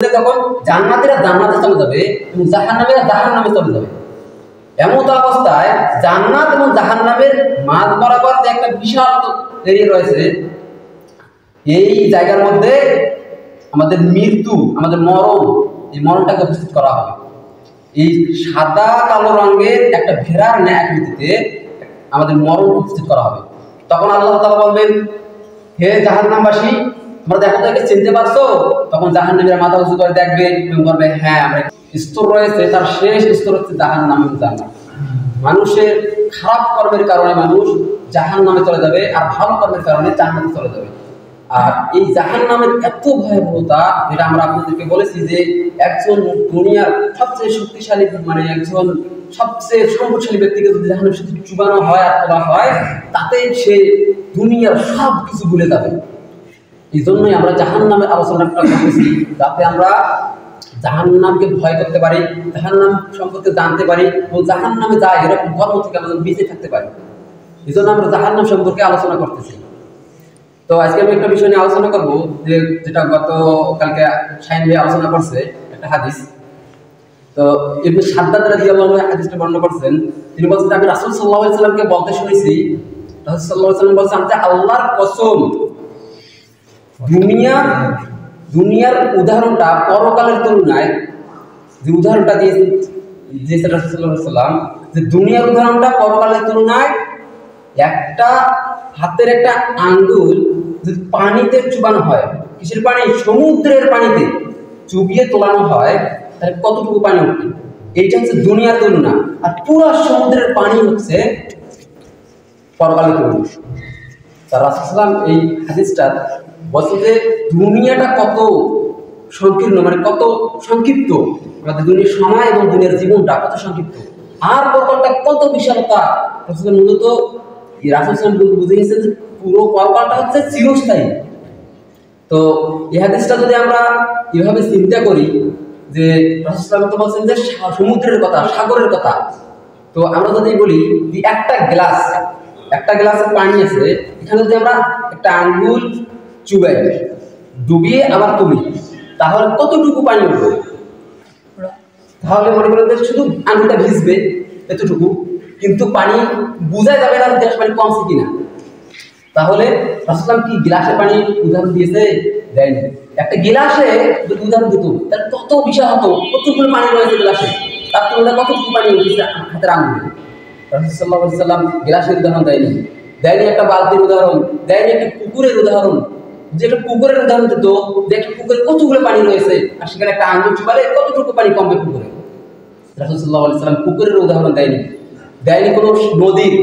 তখন জান্নাতীরা জান্নাতে চলে যাবে এবং জাহান্নামীরা জাহান্নামে চলে যাবে। এমন অবস্থায় জান্নাত এবং জাহান্নামের মাঝ বরাবর যে একটা বিশাল এরিয়া রয়েছে, এই জায়গার মধ্যে আমাদের মৃত্যু, আমাদের মরণ, এই মরণটাকে উপস্থিত করা হবে। এই সাদা কালো রঙের একটা ভেড়ার ন্যায় আকৃতিতে আমাদের মরণ উপস্থিত করা হবে। তখন আল্লাহ তাআলা বলবেন, হে জাহান্নামবাসী, তোমরা দেখো তাকে চিনতে পারছো? তখন জাহান্নামীরা মাথা উঁচু করে দেখবে এবং বলবে, হ্যাঁ, আমরা স্তর রয়েছে, তার শেষ স্তর হচ্ছে জাহান্নাম এবং জান্নাত। মানুষের খারাপ কর্মের কারণে মানুষ জাহান্নামে চলে যাবে, আর ভালো কর্মের কারণে জান্নাতে চলে যাবে। আর এই জাহান্নামের এত ভয়াবহতা, যেটা আমরা আপনাদেরকে বলেছি যে একজন দুনিয়ার সবচেয়ে শক্তিশালী, মানে একজন সবচেয়ে সম্পদশালী ব্যক্তিকে যদি জাহান্নামে শুধু চুবানো হয় আর তোলা হয়, তাতে সে দুনিয়ার সব কিছু ভুলে যাবে। এই জন্যই আমরা জাহান্নামের আলোচনাটা করতেছি, যাতে আমরা জাহান্নামকে ভয় করতে পারি, জাহান্নাম সম্পর্কে জানতে পারি এবং জাহান্নামে যায় এরকম কর্ম থেকে আমরা বেঁচে থাকতে পারি। এই জন্য আমরা জাহান্নাম সম্পর্কে আলোচনা করতেছি। তো আজকে আমি একটা বিষয় নিয়ে আলোচনা করবো, যেটা গতকালকে শাহিন ভাই আলোচনা করছে, একটা হাদিস। তো ইবনে শাদ্দাদ রাদিয়াল্লাহু আনহু হাদিসটা বর্ণনা করছেন। তিনি বলছেন, আমি রাসূল সাল্লাল্লাহু আলাইহি সাল্লামকে বলতে শুনেছি, রাসূল সাল্লাল্লাহু আলাইহি সাল্লাম বলছেন যে আল্লাহর কসম, দুনিয়ার উদাহরণটা পরকালের তুলনায়, যে উদাহরণটা দিয়েছেন রাসূল সাল্লাল্লাহু আলাইহি সাল্লাম, যে দুনিয়ার উদাহরণটা পরকালের তুলনায় একটা হাতের একটা আঙ্গুল যদি পানিতে চুবানো হয়, কিসের পানি? সমুদ্রের পানিতে চুবিয়ে তোলানো হয়, তাহলে কতটুকু পানি উঠবে? এইটা হচ্ছে দুনিয়ার তুলনা। আর পুরো সমুদ্রের পানি হচ্ছে পরকালের তুলনা। তার রাসূল সাল্লাল্লাহু আলাইহি এই হাদিসটা বলছে যে দুনিয়াটা কত সংকীর্ণ, মানে কত সংক্ষিপ্ত, আমাদের দুনিয়ার সময় এবং দুনিয়ার জীবনটা কত সংক্ষিপ্ত, আর পরকালটা কত বিশালতা। মূলত রাসূল সাল্লাল্লাহু আলাইহি বুঝে গেছেন যে পুরো পরকালটা হচ্ছে চিরস্থায়ী। তো এই হাদিসটা যদি আমরা এভাবে চিন্তা করি যে রাসূল সাল্লাল্লাহু আলাইহি বলছেন যে সমুদ্রের কথা, সাগরের কথা, তো আমরা যদি বলি যে একটা গ্লাসে পানি আছে, এখানে যদি আমরা একটা আঙ্গুল চুবাই, ডুবিয়ে আবার তুলি, তাহলে কতটুকু পানি উঠবে? তাহলে মনে করেন যে শুধু আঙ্গুলটা ভিজবে এতটুকু, কিন্তু পানি বোঝা যাবে না গ্লাস পানি কমছে কিনা। তাহলে রাসূল কি গ্লাসে পানি উদাহরণ দিয়েছে? দেয়নি। একটা গ্লাসে যদি উদাহরণ দিত, তাহলে কত বিশাল হতো, কতগুলো পানি রয়েছে গ্লাসে, তার তুলনায় কতটুকু পানি উঠেছে হাতের আঙ্গুলে। রাসূল সাল্লাল্লাহু আলাইহি সাল্লাম গ্লাসের উদাহরণ দেয়নি, একটা বালতির উদাহরণ দেয়নি, একটা পুকুরের উদাহরণ। যেটা পুকুরের উদাহরণ দিত, যে একটা পুকুরে কতগুলো পানি রয়েছে, আর সেখানে একটা আঙ্গুল চুবালে কতটুকু পানি কমবে পুকুরে। রাসূল সাল্লাল্লাহু আলাইহি সাল্লাম পুকুরের উদাহরণ দেয়নি। কোনো নদীর,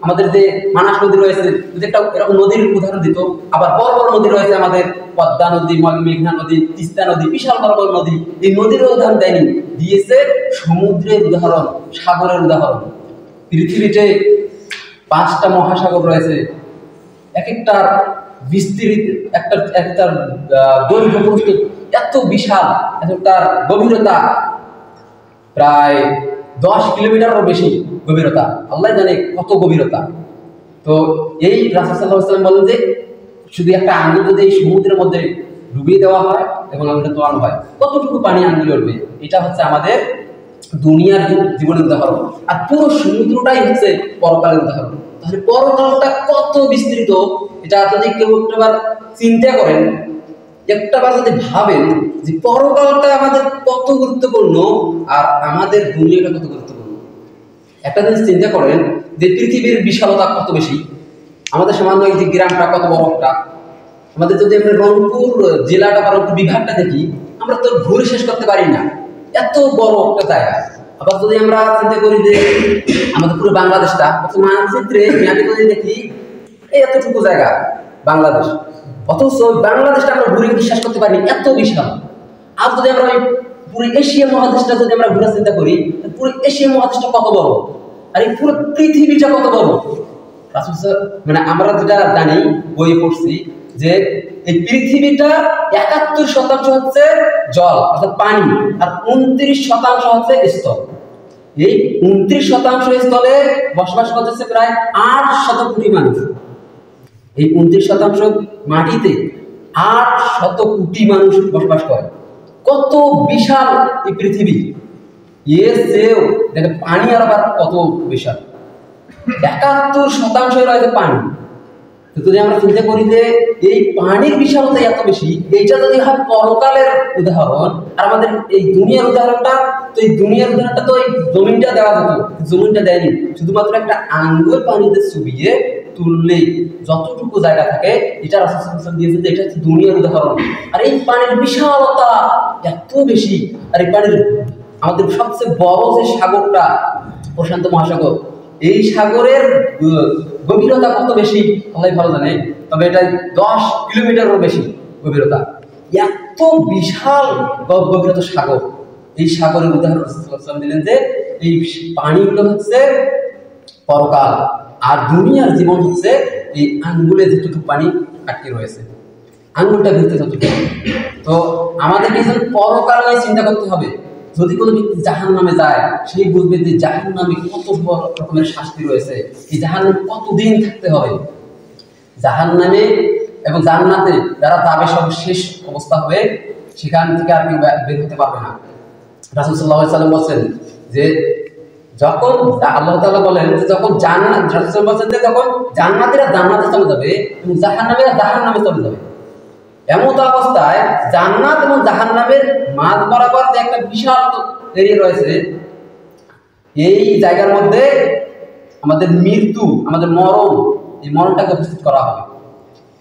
আমাদের যে মানাস নদী রয়েছে, যদি একটা এরকম নদীর উদাহরণ দিত, আবার বড় বড় নদী রয়েছে আমাদের, পদ্মা নদী, মেঘনা নদী, তিস্তা নদী, বিশাল বড় বড় নদী, এই নদীর উদাহরণ দেয়নি, দিয়েছে সমুদ্রের উদাহরণ, সাগরের উদাহরণ। পৃথিবীতে 5টা মহাসাগর রয়েছে, এক একটার বিস্তৃত, একটার দৈর্ঘ্য প্রস্থ এত বিশাল, একটার গভীরতা প্রায় 10 কিলোমিটারও বেশি গভীরতা, আল্লাহ জানে কত গভীরতা। তো এই রাসূল সাল্লাল্লাহু আলাইহি ওয়াসাল্লাম বলেন যে শুধু একটা আঙ্গুল যদি এই সমুদ্রের মধ্যে ডুবিয়ে দেওয়া হয় এবং আঙ্গুলটা তোলানো হয়, কতটুকু পানি আঙ্গুলে উঠবে? এটা হচ্ছে আমাদের দুনিয়ার জীবনের উদাহরণ, আর পুরো সমুদ্রটাই হচ্ছে পরকালের উদাহরণ। তাহলে পরকালটা কত বিস্তৃত, এটা যদি কেউ একটাবার চিন্তা করেন, একটাবার যদি ভাবেন যে পরকালটা আমাদের কত গুরুত্বপূর্ণ আর আমাদের দুনিয়াটা কত গুরুত্বপূর্ণ। একটা জিনিস চিন্তা করেন যে পৃথিবীর বিশালতা কত বেশি, আমাদের সামান্য এই যে গ্রামটা কত বড় একটা, আমাদের যদি আমরা রংপুর জেলাটা বা রংপুর বিভাগটা দেখি, আমরা তো ঘুরে শেষ করতে পারি না, এত বড় একটা জায়গা। আবার যদি আমরা চিন্তা করি যে আমাদের পুরো বাংলাদেশটা, মানচিত্রে ম্যাপে যদি দেখি এতটুকু জায়গা বাংলাদেশ, অথচ বাংলাদেশটা আমরা ঘুরে বিশ্বাস করতে পারি এত বিশাল। আর যদি আমরা পুরো এশিয়া মহাদেশটা যদি আমরা ঘুরে চিন্তা করি, পুরো এশিয়া মহাদেশটা কত বড়, আর এই পুরো পৃথিবীটা কত বড়। রাসূল মানে আমরা যেটা জানি, বই পড়ছি, যে এই পৃথিবীটা 71% হচ্ছে জল অর্থাৎ পানি, আর 29% হচ্ছে স্থল। এই 29% স্থলে বসবাস করতেছে প্রায় 800 কোটি মানুষ। এই 29% মাটিতে 800 কোটি মানুষ বসবাস করে। কত বিশাল এই পৃথিবী, এর চেয়েও দেখে পানি আবার কত বিশাল, ৭১% রয়েছে পানি। তো যদি আমরা চিন্তা করি যে এই পানির বিশালতা এত বেশি, এইটা যদি হয় পরকালের উদাহরণ, আর আমাদের এই দুনিয়ার উদাহরণটা, তো এই দুনিয়ার উদাহরণটা তো এই জমিনটা দেওয়া যেত, জমিনটা দেয়নি, শুধুমাত্র একটা আঙ্গুল পানিতে চুবিয়ে তুললে যতটুকু জায়গা থাকে এটা রাসূল দিয়েছে যে এটা হচ্ছে দুনিয়ার উদাহরণ। আর এই পানির বিশালতা এত বেশি, আর এই পানির আমাদের সবচেয়ে বড় যে সাগরটা প্রশান্ত মহাসাগর, এই সাগরের গভীরতা কত বেশি আল্লাহ ভালো জানে, তবে এটা 10 কিলোমিটারও বেশি গভীরতা। এত বিশাল গভীরতা সাগর, এই সাগরের উদাহরণ রাসূল দিলেন যে এই পানিগুলো হচ্ছে পরকাল, আর দুনিয়ার জীবন হচ্ছে এই আঙ্গুলে যেটুকু পানি আটকে রয়েছে, আঙ্গুলটা ভিতরে যতটুকু। তো আমাদেরকে পরকাল নিয়ে চিন্তা করতে হবে। যদি কোনো ব্যক্তি জাহান্নামে যায়, সেই বুঝবে যে জাহান্নামে কত রকমের শাস্তি রয়েছে, এই জাহান্নামে কতদিন থাকতে হবে। জাহান্নামে এবং জান্নাতে যারা যাবে সব শেষ অবস্থা হবে, সেখান থেকে আর কেউ বের হতে পারবে না। রাসূল সাল্লাল্লাহু আলাইহি ওয়াসাল্লাম বলেন যে যখন আল্লাহ তাআলা বলেন যে যখন জান্নাত, রাসূল বলেন যে যখন জান্নাতীরা জান্নাতে চলে যাবে এবং জাহান্নামীরা জাহান্নামে চলে যাবে, এমন অবস্থায় জান্নাত এবং জাহান্নামের মাঝ বরাবর যে একটা বিশাল এরিয়া রয়েছে, এই জায়গার মধ্যে আমাদের মৃত্যু, আমাদের মরণ, এই মরণটাকে উপস্থিত করা হবে।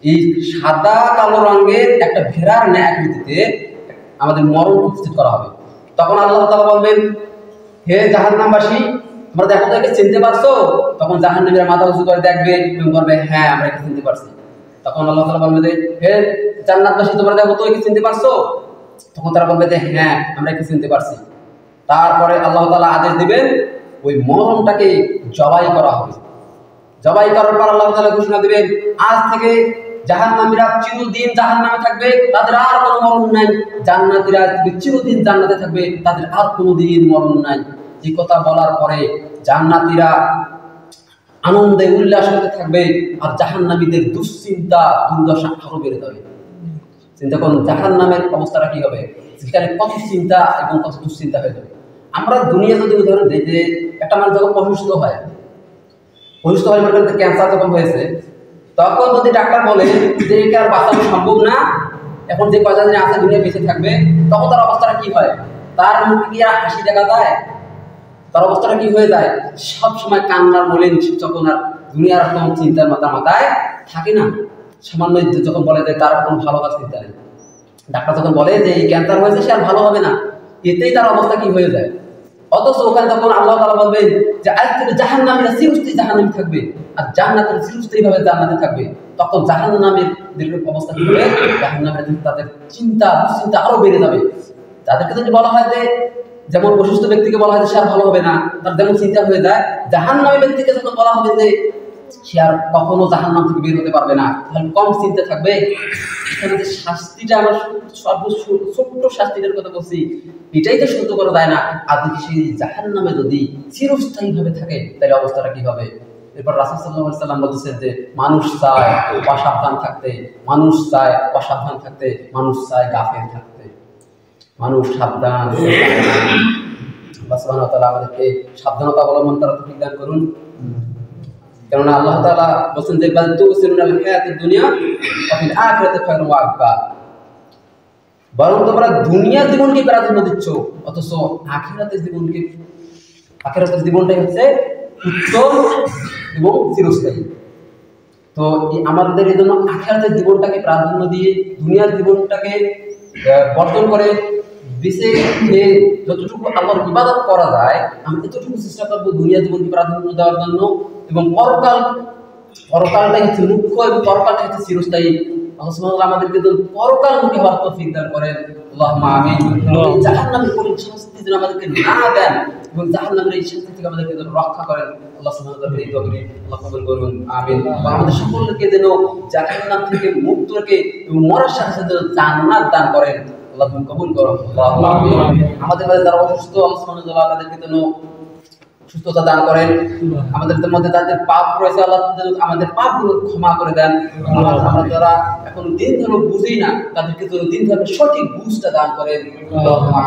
এই সাদা কালো রঙের একটা ভেড়ার ন্যায় আকৃতিতে আমাদের মরণ উপস্থিত করা হবে। তখন আল্লাহ তাআলা বলবেন, হে জাহান্নামবাসী, তোমরা দেখো তো একে চিনতে পারছো? তখন জাহান্নামীরা মাথা উঁচু করে দেখবে এবং বলবে, হ্যাঁ আমরা একে চিনতে পারছি। তখন আল্লাহ তাআলা বলবে যে হে জান্নাতবাসী, তোমরা দেখো তো একে চিনতে পারছো? তখন তারা বলবে যে হ্যাঁ আমরা একে চিনতে পারছি। তারপরে আল্লাহ তাআলা আদেশ দিবেন ওই মরণটাকে জবাই করা হবে। জবাই করার পর আল্লাহ তাআলা ঘোষণা দিবেন, আজ থেকে জাহান্নামীরা চিরদিন জাহান্নামে থাকবে, তাদের আর কোনো মরণ নাই। জান্নাতীরা চিরদিন জান্নাতে থাকবে, তাদের আর কোনো দিন মরণ নাই। এই কথা বলার পরে জান্নাতীরা আনন্দে উল্লাস করতে থাকবে, আর জাহান্নামীদের দুশ্চিন্তা দুর্দশা আরো বেড়ে যাবে। চিন্তা করুন জাহান্নামের অবস্থাটা কি হবে, সেখানে কত চিন্তা এবং কত দুশ্চিন্তা হয়ে যাবে। আমরা দুনিয়া যদি উদাহরণ দিই যে একটা মানুষ যখন অসুস্থ হয় মানে ক্যান্সার যখন হয়েছে, তখন যদি ডাক্তার বলে যে একে আর বাঁচানো সম্ভব না, এখন যে কয়টা দিন আছে দুনিয়া বেঁচে থাকবে, তখন তার অবস্থাটা কি হয়? তার মুখে কি আর হাসি দেখা যায়? তার অবস্থাটা কি হয়ে যায়? সব সময় কান্নার মলিন যখন আর দুনিয়ার কোনো চিন্তার মাথায় থাকে না। সামান্য যখন বলে যে তার কোনো ভালো কাজ চিন্তা নেই, ডাক্তার যখন বলে যে এই ক্যান্সার হয়েছে সে আর ভালো হবে না, এতেই তার অবস্থা কি হয়ে যায়। অথচ ওখানে তখন আল্লাহ তাআলা বলবেন যে আজ থেকে জাহান্নামীরা চিরস্থায়ী জাহান্নামে থাকবে, আর জান্নাতের চিরস্থায়ী ভাবে জান্নাতে থাকবে। তখন জাহান্নামের অবস্থা কি হবে? জাহান্নামের তাদের চিন্তা দুশ্চিন্তা আরো বেড়ে যাবে। তাদেরকে যদি বলা হয় যে যেমন অসুস্থ ব্যক্তিকে বলা হয় যে সে আর ভালো হবে না, তার যেমন চিন্তা হয়ে যায়, জাহান্নামী ব্যক্তিকে যখন বলা হবে যে সে আর কখনো জাহান্নাম থেকে বের হতে পারবে না, তাহলে কম চিন্তা থাকবে। এখানে যে শাস্তিটা, আমরা ছোট্ট শাস্তিটার কথা বলছি, এটাই তো সহ্য করা যায় না। আর যদি সেই জাহান্নামে যদি চিরস্থায়ী ভাবে থাকে, তাহলে অবস্থাটা কি হবে? এরপর রাসূল সাল্লাল্লাহু আলাইহি ওয়াসাল্লাম বলেছেন যে মানুষ চায় অসাবধান থাকতে, মানুষ চায় অসাবধান থাকতে, মানুষ চায় গাফেল থাকতে। মানুষ সাবধান। আল্লাহ সুবহানাহু ওয়া তাআলা আমাদেরকে সাবধানতা অবলম্বন করার তৌফিক দান করুন। কেননা আল্লাহ তাআলা বলেন যে বাল তুসিরুনাল হায়াতুদ দুনিয়া ওয়া ফিল আখিরাতি খায়রুন ওয়া আবকা, বরং তোমরা দুনিয়ার জীবনকে প্রাধান্য দিচ্ছ, অথচ আখিরাতের জীবনটাই হচ্ছে উত্তম এবং চিরস্থায়ী। তো আমাদের এই জন্য আখিরাতের জীবনটাকে প্রাধান্য দিয়ে দুনিয়ার জীবনটাকে বর্জন করে বেঁচে যতটুকু আল্লাহর ইবাদত করা যায়, আমি এতটুকু চেষ্টা করবো দুনিয়ার জীবনকে প্রাধান্য দেওয়ার জন্য। এবং পরকালটাই হচ্ছে মুখ্য, এবং পরকালটা হচ্ছে চিরস্থায়ী। আল্লাহ সুবহানাহু ওয়া তাআলা আমাদেরকে পরকাল মুখে হওয়ার তৌফিক দান করেন। আল্লাহুম্মা আমিন। জাহান্নামের কোন শাস্তি যেন আমাদেরকে না দেন, এবং জাহান্নামের এই শাস্তি থেকে আমাদেরকে যেন রক্ষা করেন। আল্লাহ সুবহানাহু ওয়া তাআলা এই দোয়া করি, আল্লাহ কবুল করুন, আমিন। আমাদের সকলকে যেন জাহান্নাম থেকে মুক্ত রেখে এবং মরার সাথে সাথে জান্নাত দান করেন। আল্লাহ তুমি কবুল করো, আল্লাহুম্মা আমিন। আমাদের মাঝে যারা অসুস্থ, আল্লাহ সুবহানাহু ওয়া তাআলা তাদেরকে যেন সুস্থতা দান করেন। আমাদের মধ্যে তাদের পাপ রয়েছে, আল্লাহ আমাদের পাপগুলো ক্ষমা করে দেন। আমরা যারা এখন দিন ধর্ম বুঝি না, তাদেরকে দিন ধর্মের সঠিক বুঝটা দান করেন।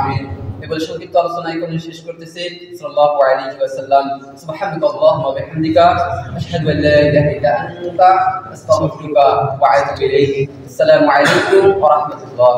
আমিন। এবার সংক্ষিপ্ত আলোচনা এখানে শেষ করতেছি। সাল্লাল্লাহু আলাইহি ওয়াসাল্লাম। সুবহানাকাল্লাহুম্মা ওয়া বিহামদিকা আশহাদু আল লা ইলাহা ইল্লা আনতা আস্তাগফিরুকা ওয়া আতুবু ইলাইক। আসসালামু আলাইকুম ওয়া রাহমাতুল্লাহ।